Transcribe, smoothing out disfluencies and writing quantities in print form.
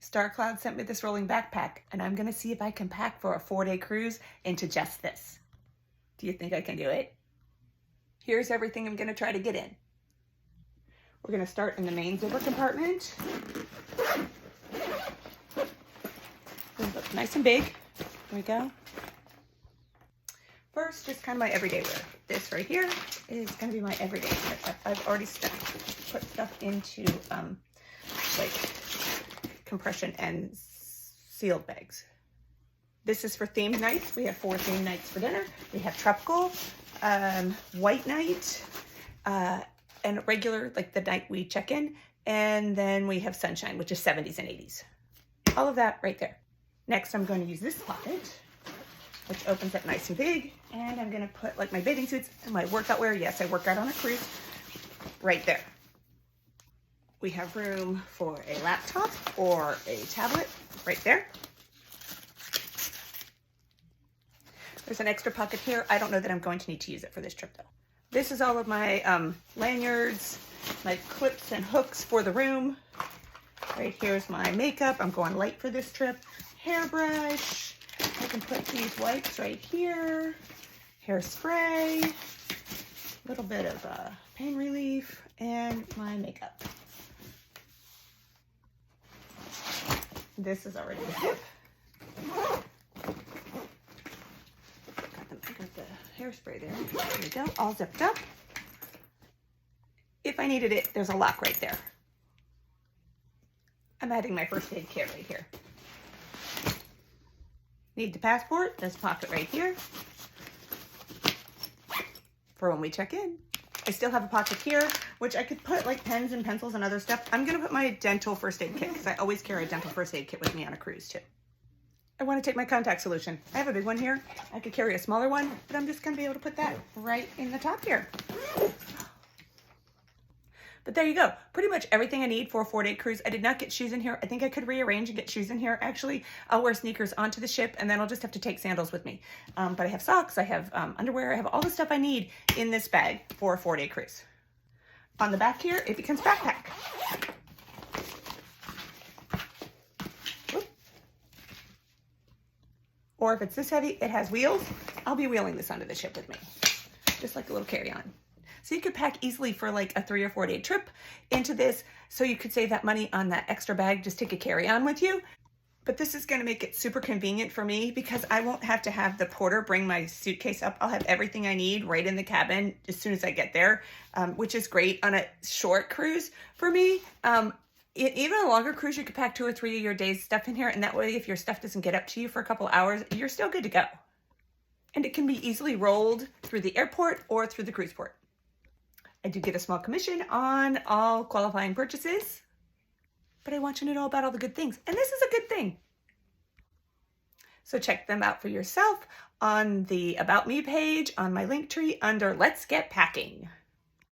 Star Cloud sent me this rolling backpack, and I'm gonna see if I can pack for a 4-day cruise into just this. Do you think I can do it? Here's everything I'm gonna try to get in. We're gonna start in the main zipper compartment. This looks nice and big. Here we go. First, just kind of my everyday wear. This right here is gonna be my everyday wear. I've already put stuff into like compression and sealed bags. This is for themed nights. We have 4 themed nights for dinner. We have tropical, white night, and regular, like the night we check in. And then we have sunshine, which is 70s and 80s. All of that right there. Next, I'm going to use this pocket, which opens up nice and big. And I'm going to put like my bathing suits and my workout wear. Yes, I work out on a cruise right there. We have room for a laptop or a tablet right there. There's an extra pocket here. I don't know that I'm going to need to use it for this trip though. This is all of my lanyards, my clips and hooks for the room. Right here's my makeup. I'm going light for this trip. Hairbrush. I can put these wipes right here. Hairspray. A little bit of pain relief and my makeup. This is already a zip. Got the hairspray there. There we go, all zipped up. If I needed it, there's a lock right there. I'm adding my first aid kit right here. Need the passport, this pocket right here. For when we check in. I still have a pocket here, which I could put like pens and pencils and other stuff. I'm gonna put my dental first aid kit because I always carry a dental first aid kit with me on a cruise too. I wanna take my contact solution. I have a big one here. I could carry a smaller one, but I'm just gonna be able to put that right in the top here. But there you go. Pretty much everything I need for a 4-day cruise. I did not get shoes in here. I think I could rearrange and get shoes in here. Actually, I'll wear sneakers onto the ship and then I'll just have to take sandals with me. But I have socks, I have underwear, I have all the stuff I need in this bag for a 4-day cruise. On the back here, it becomes backpack. Whoop. Or if it's this heavy, it has wheels. I'll be wheeling this onto the ship with me. Just like a little carry-on. So you could pack easily for like a 3 or 4 day trip into this. So you could save that money on that extra bag, just take a carry-on with you. But this is gonna make it super convenient for me because I won't have to have the porter bring my suitcase up. I'll have everything I need right in the cabin as soon as I get there, which is great on a short cruise for me. Even a longer cruise, you could pack 2 or 3 of your day's stuff in here. And that way, if your stuff doesn't get up to you for a couple hours, you're still good to go. And it can be easily rolled through the airport or through the cruise port. I do get a small commission on all qualifying purchases, but I want you to know about all the good things. And this is a good thing. So check them out for yourself on the About Me page on my link tree under Let's Get Packing.